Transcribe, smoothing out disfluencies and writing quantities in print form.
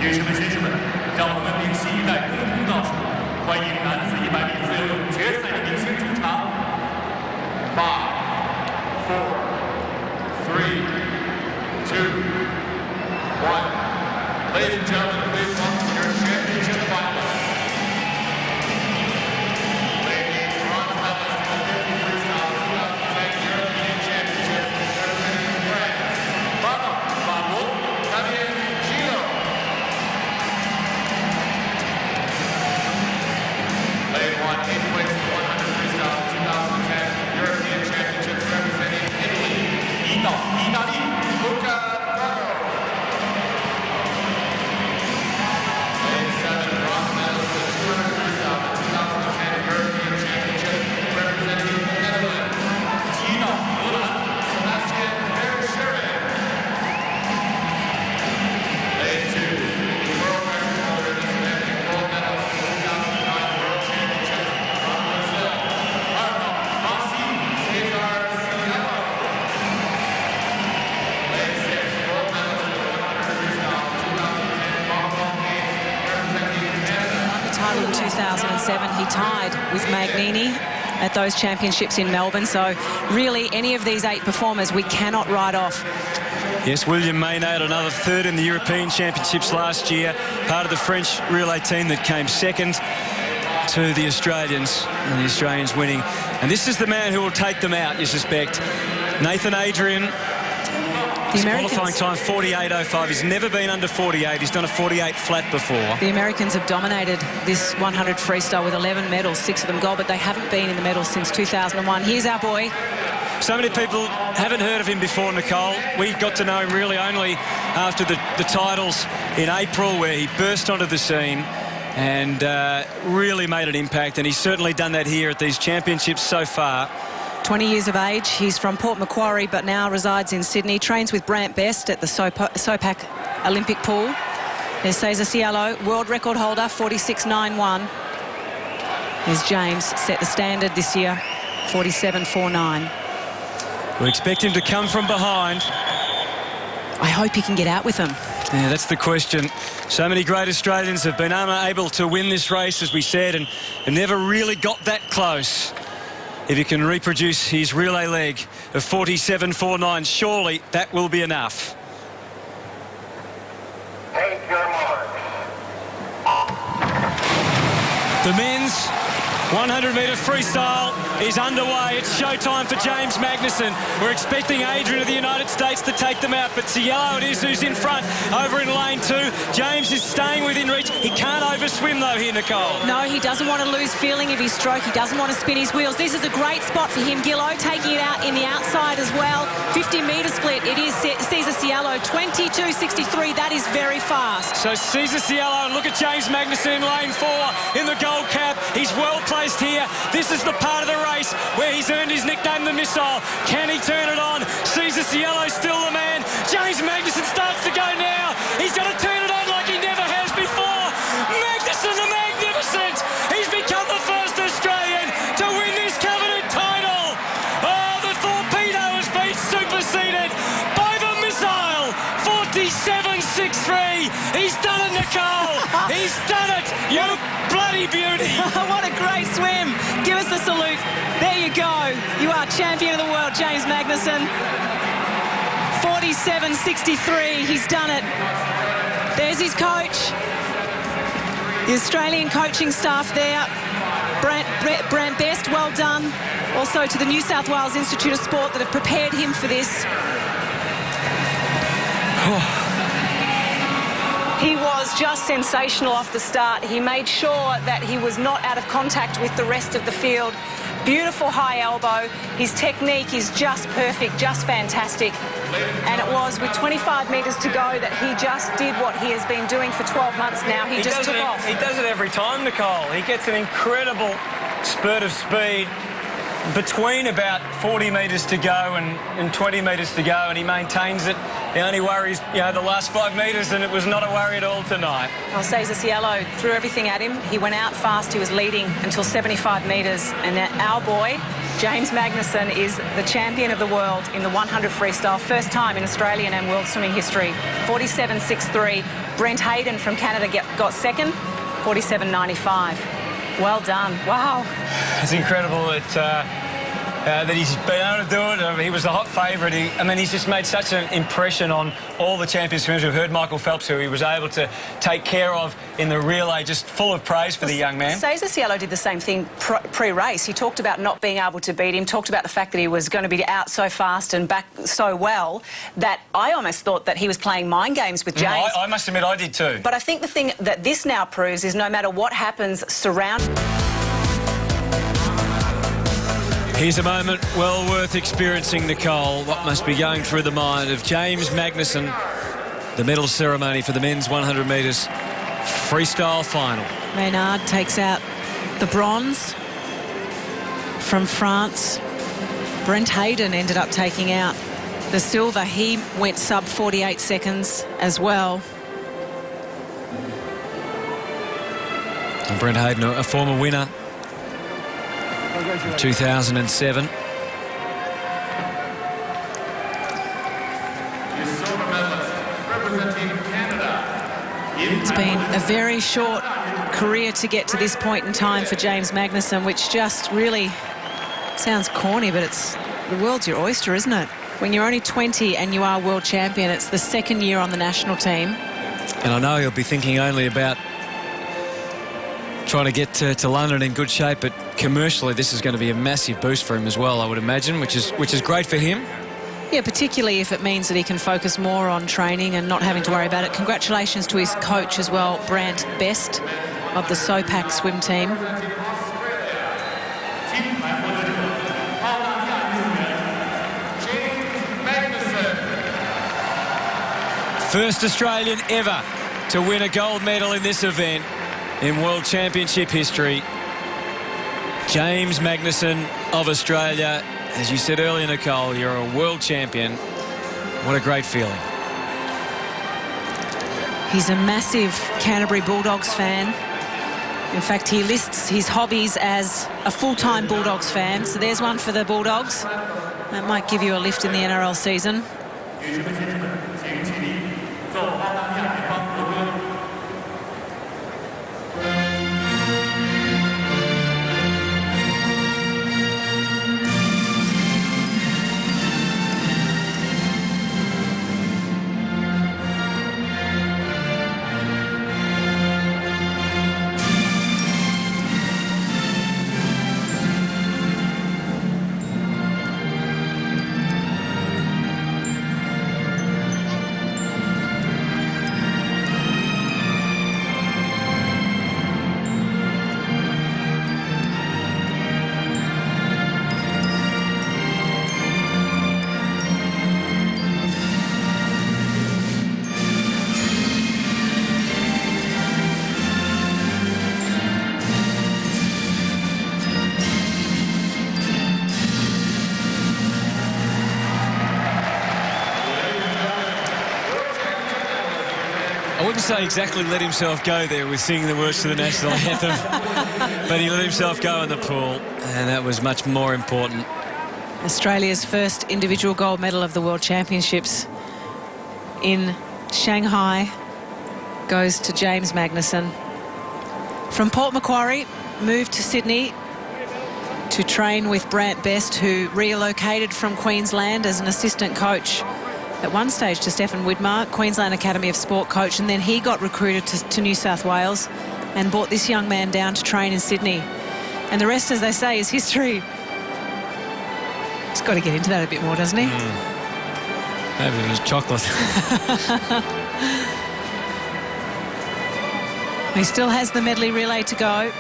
女士们、先生们，让我们屏息以待，共同倒数，欢迎男子100米自由泳决赛的明星出场。5, 4, 3, 2, 1. Ladies and gentlemen, please welcome your championship finalists. Ladies, bronze medalist in the 100m Freestyle 2010 European Championships representing France. Bravo, Bravo, Javier Gilo. Lane 1, 8 points in the 100m Freestyle 2010 European Championships representing Italy. Italy, Luca Drago. Lane 7, bronze medalist in the 200m Freestyle 2010 European Championships representing the Netherlands. Gino, Milan, Sebastian Verschuren. Lane 2, the world record holder in this event and gold medalist in the 2009 World Championships from Brazil, Arno Massi Cesar Cielo. Lane 6, gold medalist in the 100m Freestyle 2010 Commonwealth Games representing Canada. The title in 2007, he tied with Magnini at those championships in Melbourne. So really, any of these 8 performers we cannot write off. Yes, William Maynard, another third in the European Championships last year, part of the French relay team that came second to the Australians, and the Australians winning. And this is the man who will take them out, you suspect. Nathan Adrian, his qualifying time 48.05. He's never been under 48. He's done a 48 flat before. The Americans have dominated this 100 freestyle with 11 medals, 6 of them gold, but they haven't been in the medals since 2001. Here's our boy. So many people haven't heard of him before, Nicole. We got to know him really only after the titles in April, where he burst onto the scene and really made an impact, and he's certainly done that here at these championships so far. 20 years of age. He's from Port Macquarie, but now resides in Sydney. Trains with Brant Best at the Sopak Olympic Pool. There's Cesar Cielo, world record holder, 46.91. There's James, set the standard this year, 47.49. We expect him to come from behind. I hope he can get out with them. Yeah, that's the question. So many great Australians have been unable to win this race, as we said, and never really got that close. If he can reproduce his relay leg of 47.49, surely that will be enough. Take your marks. The men's 100m freestyle is underway. It's showtime for James Magnussen. We're expecting Adrian of the United States to take them out, but Cielo it is who's in front over in lane 2. James is staying within reach. He can't overswim though here, Nicole. No, he doesn't want to lose feeling of his stroke. He doesn't want to spin his wheels. This is a great spot for him. Gillo taking it out in the outside as well. 50-metre split. It is Cesar Cielo, 22.63. That is very fast. So Cesar Cielo, and look at James Magnussen in lane 4 in the gold cap. He's well placed here. This is the part of the race where he's earned his nickname, the Missile. Can he turn it on? Cesar Cielo still the man. James Magnussen starts to go now. He's got to turn it on like he never has before. Magnussen the Magnificent. He's become the first Australian to win this coveted title. Oh, the Torpedo has been superseded by the Missile. 47.63. He's done it, Nicole. He's done it. You bloody beauty. What a great swim. Give us the salute. There you go. You are champion of the world, James Magnussen. 47.63. He's done it. There's his coach. The Australian coaching staff there. Brant Best, well done. Also to the New South Wales Institute of Sport that have prepared him for this. He was just sensational off the start. He made sure that he was not out of contact with the rest of the field. Beautiful high elbow. His technique is just perfect, just fantastic. And it was with 25 metres to go that he just did what he has been doing for 12 months now. He just took off. He does it every time, Nicole. He gets an incredible spurt of speed between about 40 metres to go and 20 metres to go, and he maintains it. The only worry is, the last 5 metres, and it was not a worry at all tonight. Well, Cesar Cielo threw everything at him. He went out fast. He was leading until 75 metres. And our boy, James Magnussen, is the champion of the world in the 100 freestyle. First time in Australian and world swimming history. 47.63. Brent Hayden from Canada got second, 47.95. Well done. Wow. It's incredible that he's been able to do it. He was the hot favourite. He's just made such an impression on all the champion swimmers. We've heard Michael Phelps, who he was able to take care of in the relay, just full of praise for the young man. Cesar Cielo did the same thing pre-race. He talked about not being able to beat him, talked about the fact that he was going to be out so fast and back so well that I almost thought that he was playing mind games with James. I must admit, I did too. But I think the thing that this now proves is no matter what happens surrounding... Here's a moment well worth experiencing, Nicole. What must be going through the mind of James Magnussen, the medal ceremony for the men's 100 metres freestyle final. Maynard takes out the bronze from France. Brent Hayden ended up taking out the silver. He went sub 48 seconds as well. And Brent Hayden, a former winner. 2007. It's been a very short career to get to this point in time for James Magnussen, which just really sounds corny, but the world's your oyster, isn't it? When you're only 20 and you are world champion, it's the second year on the national team. And I know he'll be thinking only about trying to get to London in good shape, but commercially this is going to be a massive boost for him as well, I would imagine, which is great for him. Yeah, particularly if it means that he can focus more on training and not having to worry about it. Congratulations to his coach as well, Brant Best of the SOPAC swim team. First Australian ever to win a gold medal in this event in World Championship history. James Magnussen of Australia. As you said earlier, Nicole, you're a world champion. What a great feeling. He's a massive Canterbury Bulldogs fan. In fact, he lists his hobbies as a full-time Bulldogs fan. So there's one for the Bulldogs. That might give you a lift in the NRL season. I wouldn't say exactly let himself go there with singing the words to the National Anthem, but he let himself go in the pool, and that was much more important. Australia's first individual gold medal of the World Championships in Shanghai goes to James Magnussen. From Port Macquarie, moved to Sydney to train with Brant Best, who relocated from Queensland as an assistant coach at one stage to Stefan Widmar, Queensland Academy of Sport coach, and then he got recruited to New South Wales and brought this young man down to train in Sydney. And the rest, as they say, is history. He's got to get into that a bit more, doesn't he? Maybe it was chocolate. He still has the medley relay to go.